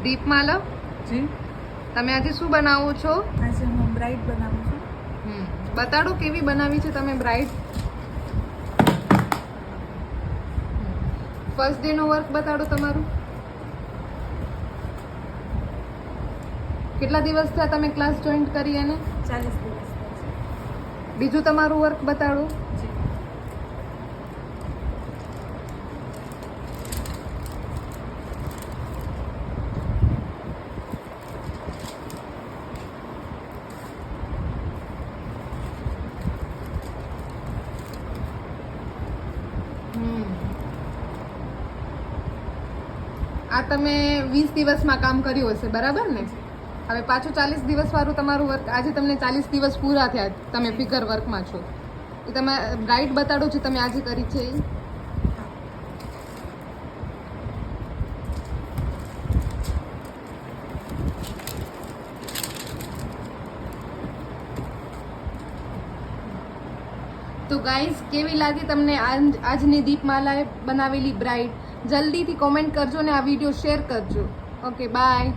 દીપમાલા જી તમે આજે શું બનાવો છો? આજે હું બ્રાઇડ બનાવું છું. બતાડો કેવી બનાવી છે તમે બ્રાઇડ. ફર્સ્ટ ડે નો વર્ક બતાડો તમારું. કેટલા દિવસ થયા તમે ક્લાસ જોઈન કરી એને? 40 દિવસ પછી. બીજું તમારું વર્ક બતાડો. જી આ તમે 20 દિવસમાં કામ કર્યું હશે, બરાબર ને? હવે પાછું 40 દિવસ વાળું તમારું વર્ક. આજે તમને 40 દિવસ પૂરા થયા, તમે ફિગર વર્કમાં છો. એ તમે બ્રાઇડ બતાડો છો તમે આજે કરી છે એ. તો ગાઈઝ, કેવી લાગી તમને આજની દીપમાલાએ બનાવેલી બ્રાઇડ? જલ્દીથી કોમેન્ટ કરજો ને આ વિડીયો શેર કરજો. Okay, by.